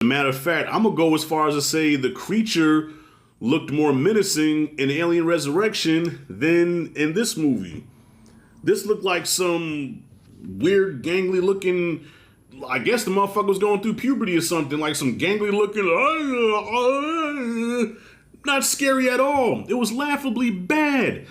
matter of fact, I'm gonna go as far as to say the creature looked more menacing in Alien Resurrection than in this movie. This looked like some weird, gangly looking. I guess the motherfucker was going through puberty or something, like some gangly looking. Not scary at all. It was laughably bad.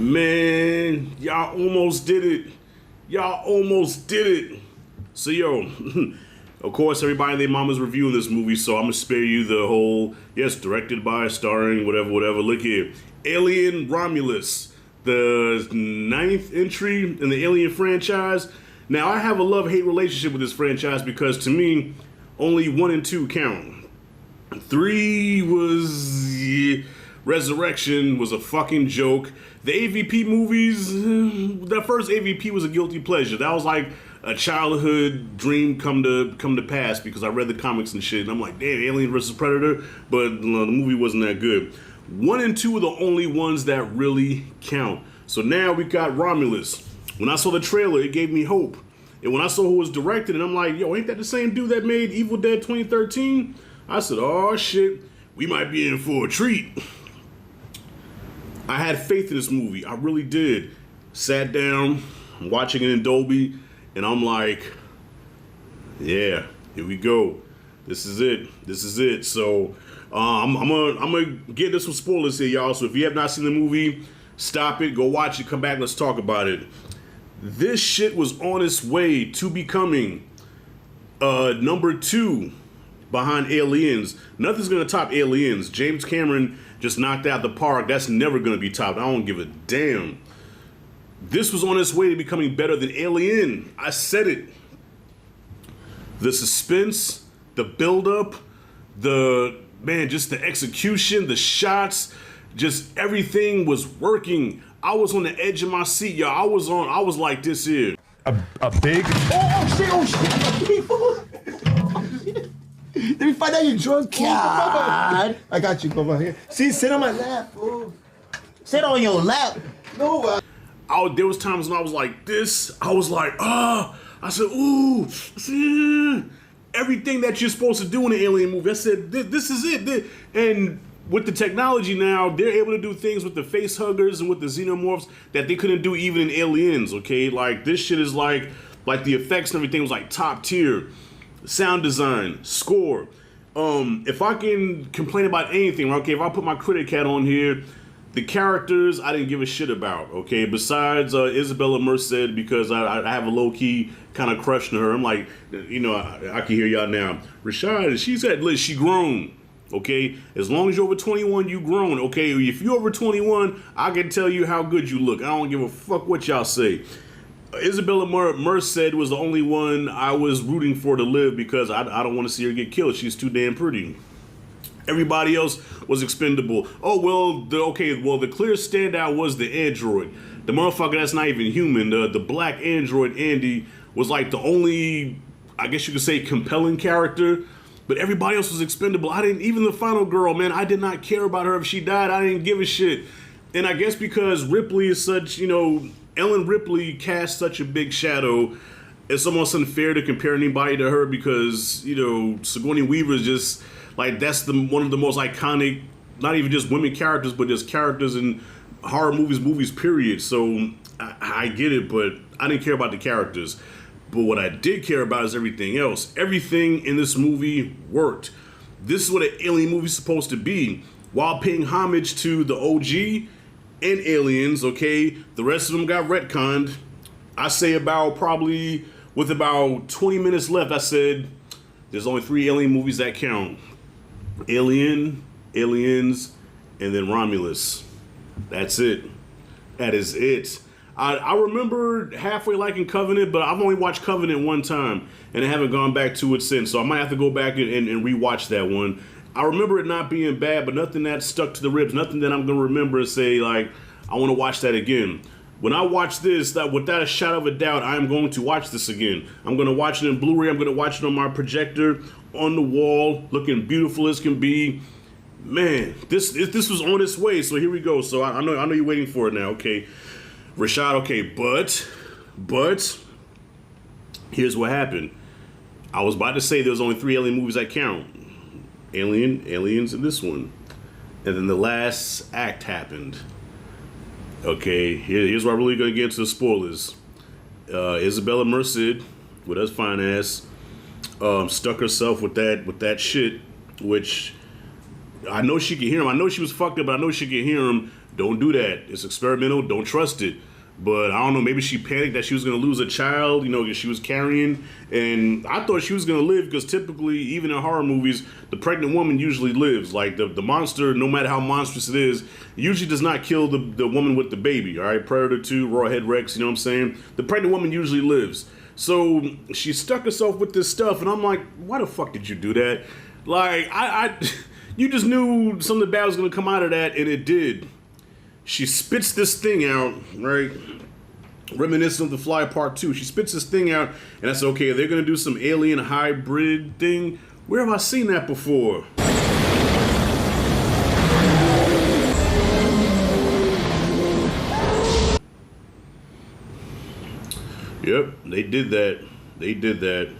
Man, y'all almost did it. Y'all almost did it. So, yo, of course, everybody and their mama's reviewing this movie, so I'm gonna spare you the whole, yes, directed by, starring, whatever. Look here. Alien Romulus, the 9th entry in the Alien franchise. Now, I have a love-hate relationship with this franchise because, to me, only 1 and 2 count. 3 was... Resurrection was a fucking joke. The AVP movies, the first AVP was a guilty pleasure. That was like a childhood dream come to pass because I read the comics and shit. And I'm like, damn, Alien vs. Predator. But the movie wasn't that good. 1 and 2 are the only ones that really count. So now we got Romulus. When I saw the trailer, it gave me hope. And when I saw who was directed, and I'm like, yo, ain't that the same dude that made Evil Dead 2013? I said, oh shit, we might be in for a treat. I had faith in this movie. I really did. Sat down, watching it in Dolby, and I'm like, yeah, here we go. This is it. So I'm gonna get into some spoilers here, y'all. So if you have not seen the movie, stop it, go watch it, come back, let's talk about it. This shit was on its way to becoming number 2 behind Aliens. Nothing's gonna top Aliens. James Cameron just knocked out the park. That's never gonna be topped. I don't give a damn. This was on its way to becoming better than Alien. I said it. The suspense, the buildup, just the execution, the shots, just everything was working. I was on the edge of my seat, y'all. I was like this here. A big... Oh shit. Let me find out you're drunk. God. I got you. Come on here. See, sit on my lap. Oh. Sit on your lap. No. There was times when I was like this. I was like, I said, ooh. Everything that you're supposed to do in an Alien movie. I said, this is it. And with the technology now, they're able to do things with the face huggers and with the xenomorphs that they couldn't do even in Aliens, okay? Like, this shit is like the effects and everything was like top tier. Sound design, score. If I can complain about anything, okay, if I put my critic hat on here, the characters I didn't give a shit about, okay? Besides Isabella Merced, because I have a low-key kind of crush on her. I'm like, you know, I can hear y'all now. Rashad, she grown, okay? As long as you're over 21, you grown, okay? If you're over 21, I can tell you how good you look. I don't give a fuck what y'all say. Isabella Merced was the only one I was rooting for to live because I don't want to see her get killed. She's too damn pretty. Everybody else was expendable. Oh, well, the clear standout was the android. The motherfucker that's not even human. The black android, Andy, was like the only, I guess you could say, compelling character. But everybody else was expendable. Even the final girl, man, I did not care about her. If she died, I didn't give a shit. And I guess because Ripley is such, Ellen Ripley cast such a big shadow, it's almost unfair to compare anybody to her because, Sigourney Weaver is just, like, that's one of the most iconic, not even just women characters, but just characters in horror movies, period. So I get it, but I didn't care about the characters. But what I did care about is everything else. Everything in this movie worked. This is what an Alien movie is supposed to be. While paying homage to the OG and Aliens, okay? The rest of them got retconned. I say with about 20 minutes left, I said, there's only 3 Alien movies that count. Alien, Aliens, and then Romulus. That's it. That is it. I remember halfway liking Covenant, but I've only watched Covenant one time, and I haven't gone back to it since, so I might have to go back and rewatch that one. I remember it not being bad, but nothing that stuck to the ribs, nothing that I'm going to remember and say, like, I want to watch that again. When I watch this, that without a shadow of a doubt, I am going to watch this again. I'm going to watch it in Blu-ray. I'm going to watch it on my projector on the wall, looking beautiful as can be. Man, this was on its way. So here we go. So I know you're waiting for it now. Okay, Rashad. Okay, but here's what happened. I was about to say there was only 3 Alien movies I count: Alien, Aliens, and this one. And then the last act happened. Okay, here's where I'm really gonna get into the spoilers. Isabella Merced, with her fine ass, stuck herself with that shit, which I know she can hear him. I know she was fucked up, but I know she can hear him. Don't do that. It's experimental. Don't trust it. But I don't know, maybe she panicked that she was going to lose a child, because she was carrying. And I thought she was going to live because typically, even in horror movies, the pregnant woman usually lives. Like the monster, no matter how monstrous it is, usually does not kill the woman with the baby, all right? Predator 2, Rawhead Rex, you know what I'm saying? The pregnant woman usually lives. So she stuck herself with this stuff, and I'm like, why the fuck did you do that? Like, you just knew something bad was going to come out of that, and it did. She spits this thing out, right? Reminiscent of The Fly Part 2. She spits this thing out, and I said, okay, they're going to do some alien hybrid thing. Where have I seen that before? Yep, they did that. They did that.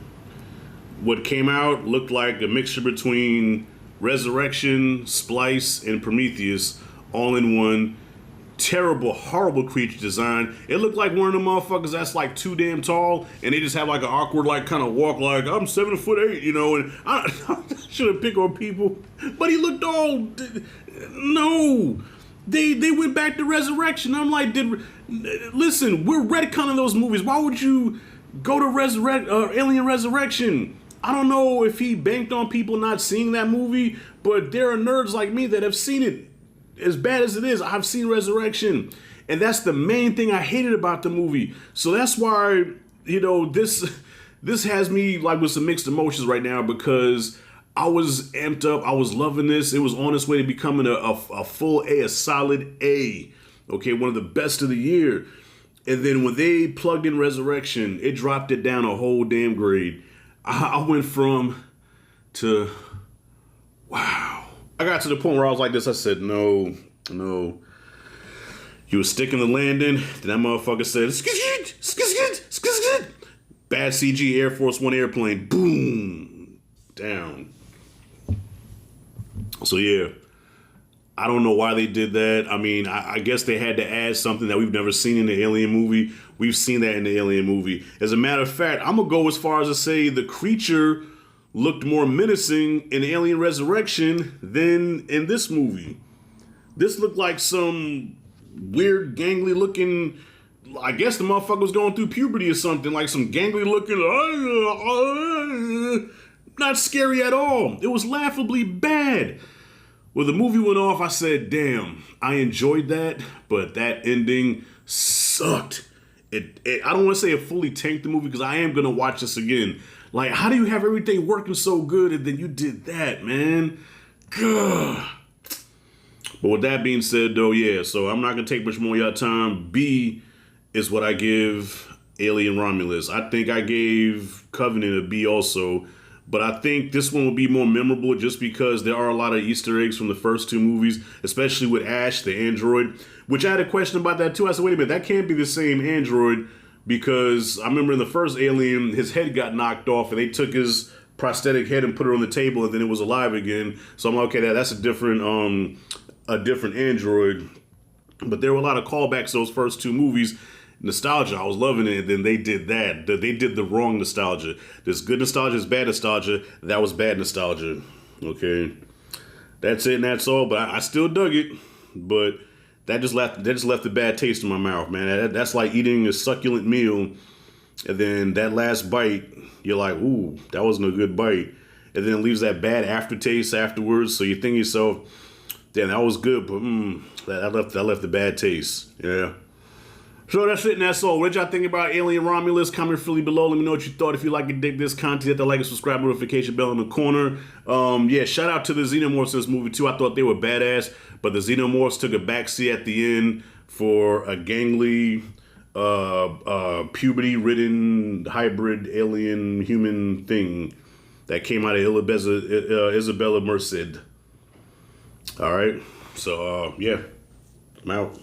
What came out looked like a mixture between Resurrection, Splice, and Prometheus all in one. Terrible, horrible creature design. It looked like one of them motherfuckers that's like too damn tall, and they just have like an awkward like kind of walk, like I'm 7'8", and I shouldn't pick on people, but he looked all no. They went back to Resurrection. I'm like, listen, we're retconning those movies. Why would you go to Alien Resurrection? I don't know if he banked on people not seeing that movie, but there are nerds like me that have seen it. As bad as it is, I've seen Resurrection. And that's the main thing I hated about the movie. So that's why, this has me like with some mixed emotions right now, because I was amped up. I was loving this. It was on its way to becoming a full A, a solid A. Okay, one of the best of the year. And then when they plugged in Resurrection, it dropped it down a whole damn grade. I went from to, wow. I got to the point where I was like this. I said, no. You were sticking the landing. Then that motherfucker said, bad CG Air Force One airplane. Boom. Down. So yeah. I don't know why they did that. I mean, I guess they had to add something that we've never seen in the Alien movie. We've seen that in the Alien movie. As a matter of fact, I'm going to go as far as to say the creature looked more menacing in Alien Resurrection than in this movie. This looked like some weird, gangly looking, I guess the motherfucker was going through puberty or something, like some gangly looking, not scary at all. It was laughably bad. When the movie went off, I said, damn, I enjoyed that, but that ending sucked. I don't want to say it fully tanked the movie, because I am going to watch this again. Like, how do you have everything working so good and then you did that, man? Gah. But with that being said, though, yeah, so I'm not going to take much more of your time. B is what I give Alien Romulus. I think I gave Covenant a B also, but I think this one will be more memorable just because there are a lot of Easter eggs from the first 2 movies, especially with Ash, the android, which I had a question about that too. I said, wait a minute, that can't be the same android, because I remember in the first Alien, his head got knocked off and they took his prosthetic head and put it on the table and then it was alive again. So I'm like, okay, that's a different android. But there were a lot of callbacks to those first 2 movies. Nostalgia, I was loving it. And then they did that. They did the wrong nostalgia. There's good nostalgia, there's bad nostalgia. That was bad nostalgia. Okay. That's it and that's all. But I still dug it. But that just left a bad taste in my mouth, man. That's like eating a succulent meal, and then that last bite, you're like, ooh, that wasn't a good bite. And then it leaves that bad aftertaste afterwards. So you think to yourself, damn, that was good, but that left a bad taste. Yeah. So that's it and that's all. What did y'all think about Alien Romulus? Comment freely below. Let me know what you thought. If you like and dig this content, hit that like and subscribe, notification bell in the corner. Yeah, shout out to the Xenomorphs in this movie too. I thought they were badass, but the Xenomorphs took a backseat at the end. for a gangly, puberty-ridden hybrid alien human thing that came out of Isabella Merced. All right, so yeah, I'm out.